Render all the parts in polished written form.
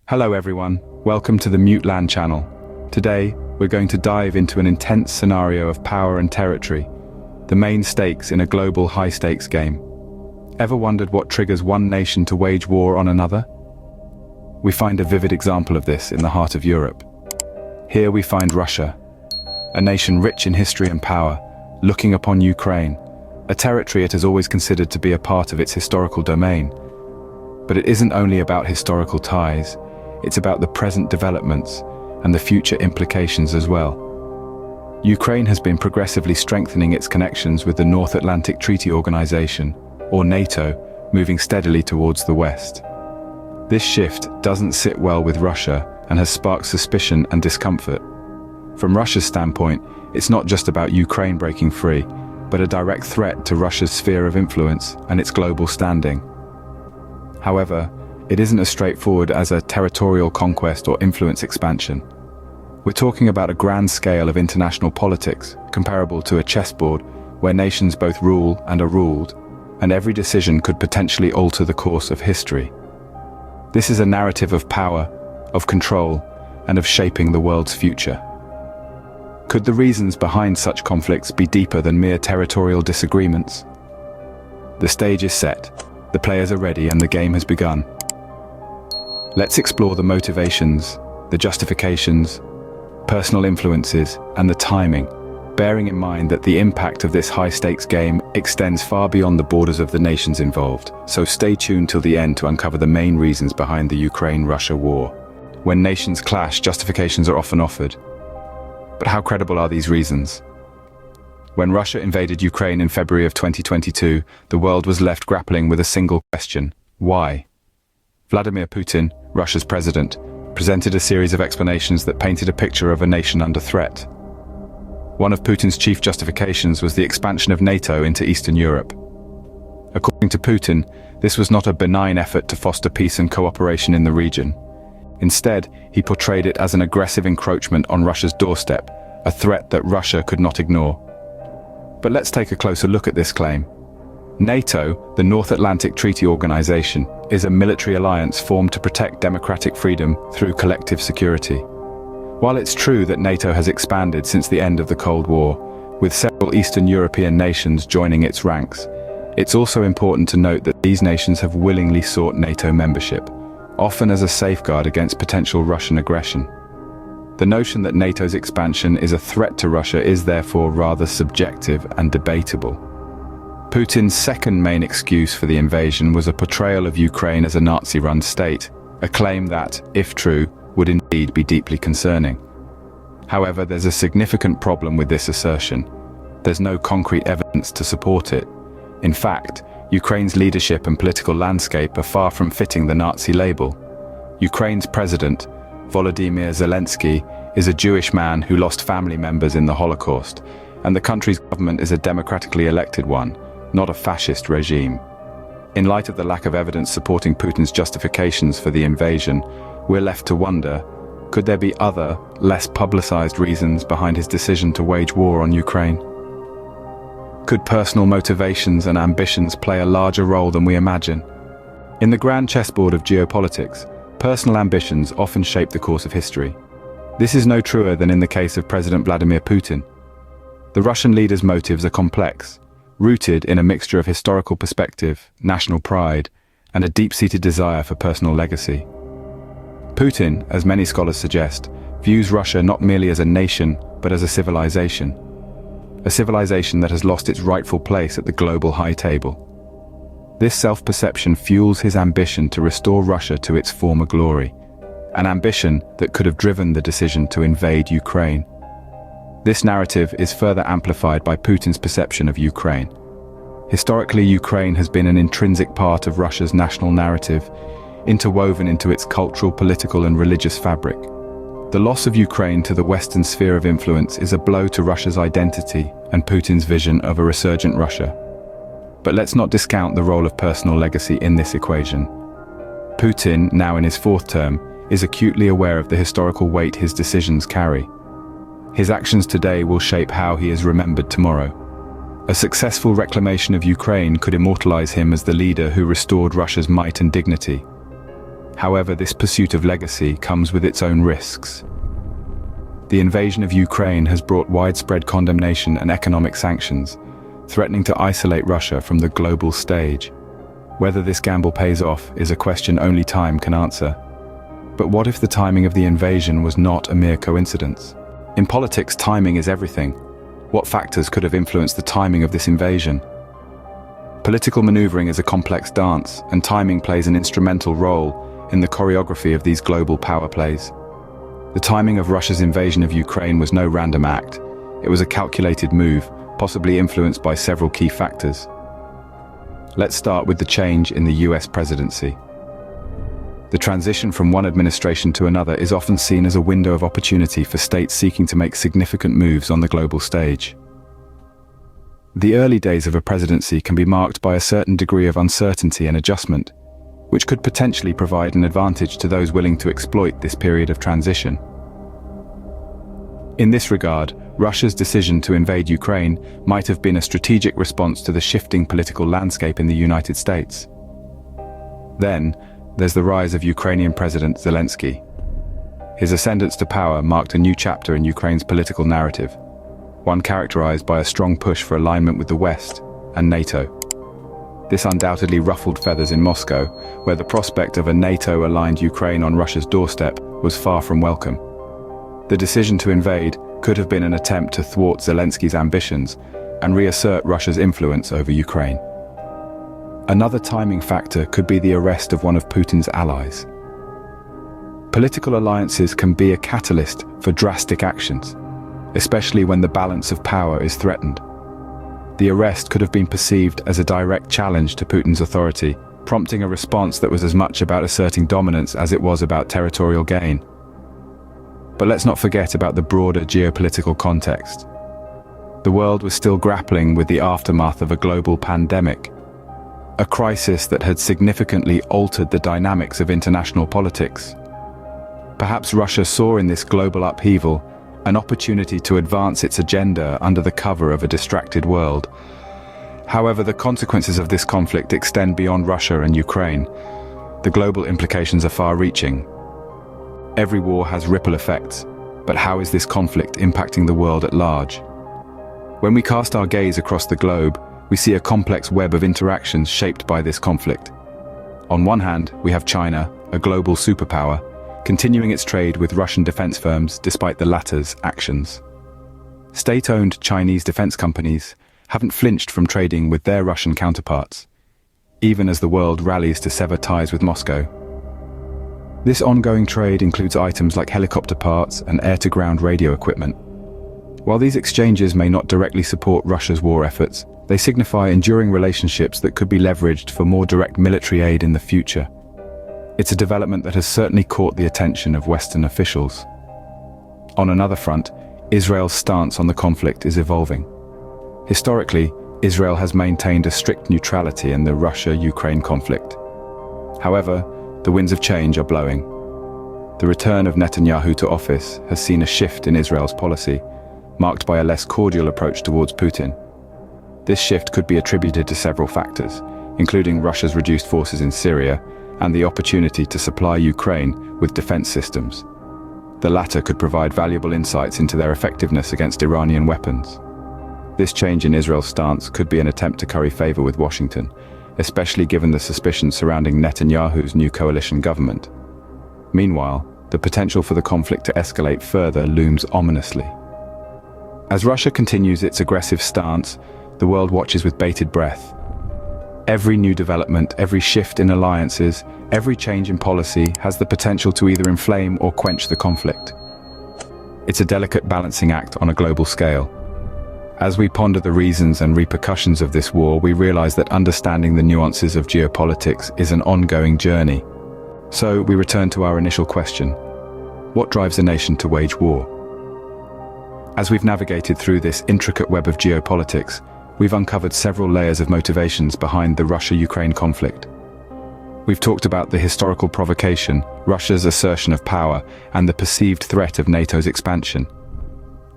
Hello everyone, welcome to the Mute Land channel. Today, we're going to dive into an intense scenario of power and territory, the main stakes in a global high-stakes game. Ever wondered what triggers one nation to wage war on another? We find a vivid example of this in the heart of Europe. Here we find Russia, a nation rich in history and power, looking upon Ukraine, a territory it has always considered to be a part of its historical domain. But it isn't only about historical ties, it's about the present developments and the future implications as well. Ukraine has been progressively strengthening its connections with the North Atlantic Treaty Organization, or NATO, moving steadily towards the West. This shift doesn't sit well with Russia and has sparked suspicion and discomfort. From Russia's standpoint, it's not just about Ukraine breaking free, but a direct threat to Russia's sphere of influence and its global standing. However, it isn't as straightforward as a territorial conquest or influence expansion. We're talking about a grand scale of international politics, comparable to a chessboard where nations both rule and are ruled, and every decision could potentially alter the course of history. This is a narrative of power, of control, and of shaping the world's future. Could the reasons behind such conflicts be deeper than mere territorial disagreements? The stage is set, the players are ready, and the game has begun. Let's explore the motivations, the justifications, personal influences, and the timing, bearing in mind that the impact of this high-stakes game extends far beyond the borders of the nations involved. So stay tuned till the end to uncover the main reasons behind the Ukraine-Russia war. When nations clash, justifications are often offered. But how credible are these reasons? When Russia invaded Ukraine in February of 2022, the world was left grappling with a single question: why? Vladimir Putin, Russia's president, presented a series of explanations that painted a picture of a nation under threat. One of Putin's chief justifications was the expansion of NATO into Eastern Europe. According to Putin, this was not a benign effort to foster peace and cooperation in the region. Instead, he portrayed it as an aggressive encroachment on Russia's doorstep, a threat that Russia could not ignore. But let's take a closer look at this claim. NATO, the North Atlantic Treaty Organization, is a military alliance formed to protect democratic freedom through collective security. While it's true that NATO has expanded since the end of the Cold War, with several Eastern European nations joining its ranks, it's also important to note that these nations have willingly sought NATO membership, often as a safeguard against potential Russian aggression. The notion that NATO's expansion is a threat to Russia is therefore rather subjective and debatable. Putin's second main excuse for the invasion was a portrayal of Ukraine as a Nazi-run state, a claim that, if true, would indeed be deeply concerning. However, there's a significant problem with this assertion. There's no concrete evidence to support it. In fact, Ukraine's leadership and political landscape are far from fitting the Nazi label. Ukraine's president, Volodymyr Zelensky, is a Jewish man who lost family members in the Holocaust, and the country's government is a democratically elected one, not a fascist regime. In light of the lack of evidence supporting Putin's justifications for the invasion, we're left to wonder, could there be other, less publicized reasons behind his decision to wage war on Ukraine? Could personal motivations and ambitions play a larger role than we imagine? In the grand chessboard of geopolitics, personal ambitions often shape the course of history. This is no truer than in the case of President Vladimir Putin. The Russian leader's motives are complex, rooted in a mixture of historical perspective, national pride, and a deep-seated desire for personal legacy. Putin, as many scholars suggest, views Russia not merely as a nation, but as a civilization that has lost its rightful place at the global high table. This self-perception fuels his ambition to restore Russia to its former glory, an ambition that could have driven the decision to invade Ukraine. This narrative is further amplified by Putin's perception of Ukraine. Historically, Ukraine has been an intrinsic part of Russia's national narrative, interwoven into its cultural, political, and religious fabric. The loss of Ukraine to the Western sphere of influence is a blow to Russia's identity and Putin's vision of a resurgent Russia. But let's not discount the role of personal legacy in this equation. Putin, now in his fourth term, is acutely aware of the historical weight his decisions carry. His actions today will shape how he is remembered tomorrow. A successful reclamation of Ukraine could immortalize him as the leader who restored Russia's might and dignity. However, this pursuit of legacy comes with its own risks. The invasion of Ukraine has brought widespread condemnation and economic sanctions, threatening to isolate Russia from the global stage. Whether this gamble pays off is a question only time can answer. But what if the timing of the invasion was not a mere coincidence? In politics, timing is everything. What factors could have influenced the timing of this invasion? Political maneuvering is a complex dance, and timing plays an instrumental role in the choreography of these global power plays. The timing of Russia's invasion of Ukraine was no random act. It was a calculated move, possibly influenced by several key factors. Let's start with the change in the US presidency. The transition from one administration to another is often seen as a window of opportunity for states seeking to make significant moves on the global stage. The early days of a presidency can be marked by a certain degree of uncertainty and adjustment, which could potentially provide an advantage to those willing to exploit this period of transition. In this regard, Russia's decision to invade Ukraine might have been a strategic response to the shifting political landscape in the United States. Then, there's the rise of Ukrainian President Zelensky. His ascendance to power marked a new chapter in Ukraine's political narrative, one characterized by a strong push for alignment with the West and NATO. This undoubtedly ruffled feathers in Moscow, where the prospect of a NATO-aligned Ukraine on Russia's doorstep was far from welcome. The decision to invade could have been an attempt to thwart Zelensky's ambitions and reassert Russia's influence over Ukraine. Another timing factor could be the arrest of one of Putin's allies. Political alliances can be a catalyst for drastic actions, especially when the balance of power is threatened. The arrest could have been perceived as a direct challenge to Putin's authority, prompting a response that was as much about asserting dominance as it was about territorial gain. But let's not forget about the broader geopolitical context. The world was still grappling with the aftermath of a global pandemic, a crisis that had significantly altered the dynamics of international politics. Perhaps Russia saw in this global upheaval an opportunity to advance its agenda under the cover of a distracted world. However, the consequences of this conflict extend beyond Russia and Ukraine. The global implications are far-reaching. Every war has ripple effects, but how is this conflict impacting the world at large? When we cast our gaze across the globe, we see a complex web of interactions shaped by this conflict. On one hand, we have China, a global superpower, continuing its trade with Russian defense firms despite the latter's actions. State-owned Chinese defense companies haven't flinched from trading with their Russian counterparts, even as the world rallies to sever ties with Moscow. This ongoing trade includes items like helicopter parts and air-to-ground radio equipment. While these exchanges may not directly support Russia's war efforts, they signify enduring relationships that could be leveraged for more direct military aid in the future. It's a development that has certainly caught the attention of Western officials. On another front, Israel's stance on the conflict is evolving. Historically, Israel has maintained a strict neutrality in the Russia-Ukraine conflict. However, the winds of change are blowing. The return of Netanyahu to office has seen a shift in Israel's policy, marked by a less cordial approach towards Putin. This shift could be attributed to several factors, including Russia's reduced forces in Syria and the opportunity to supply Ukraine with defense systems. The latter could provide valuable insights into their effectiveness against Iranian weapons. This change in Israel's stance could be an attempt to curry favor with Washington, especially given the suspicions surrounding Netanyahu's new coalition government. Meanwhile, the potential for the conflict to escalate further looms ominously. As Russia continues its aggressive stance, the world watches with bated breath. Every new development, every shift in alliances, every change in policy has the potential to either inflame or quench the conflict. It's a delicate balancing act on a global scale. As we ponder the reasons and repercussions of this war, we realize that understanding the nuances of geopolitics is an ongoing journey. So we return to our initial question: what drives a nation to wage war? As we've navigated through this intricate web of geopolitics, we've uncovered several layers of motivations behind the Russia-Ukraine conflict. We've talked about the historical provocation, Russia's assertion of power, and the perceived threat of NATO's expansion.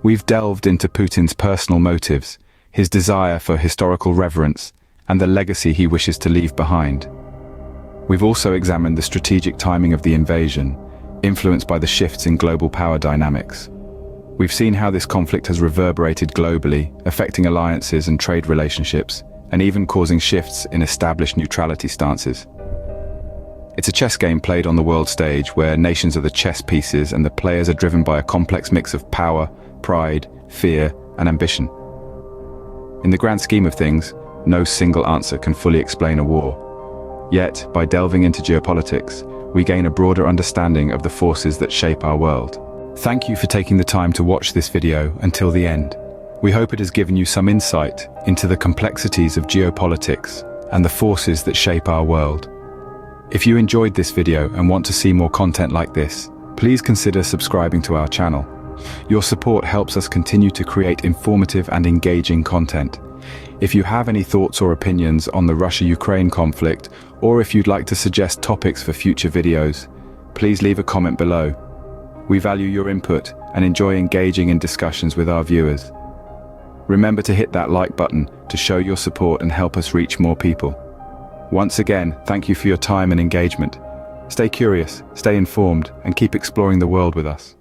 We've delved into Putin's personal motives, his desire for historical reverence, and the legacy he wishes to leave behind. We've also examined the strategic timing of the invasion, influenced by the shifts in global power dynamics. We've seen how this conflict has reverberated globally, affecting alliances and trade relationships, and even causing shifts in established neutrality stances. It's a chess game played on the world stage where nations are the chess pieces and the players are driven by a complex mix of power, pride, fear, and ambition. In the grand scheme of things, no single answer can fully explain a war. Yet, by delving into geopolitics, we gain a broader understanding of the forces that shape our world. Thank you for taking the time to watch this video until the end. We hope it has given you some insight into the complexities of geopolitics and the forces that shape our world. If you enjoyed this video and want to see more content like this, please consider subscribing to our channel. Your support helps us continue to create informative and engaging content. If you have any thoughts or opinions on the Russia-Ukraine conflict, or if you'd like to suggest topics for future videos, please leave a comment below. We value your input and enjoy engaging in discussions with our viewers. Remember to hit that like button to show your support and help us reach more people. Once again, thank you for your time and engagement. Stay curious, stay informed, and keep exploring the world with us.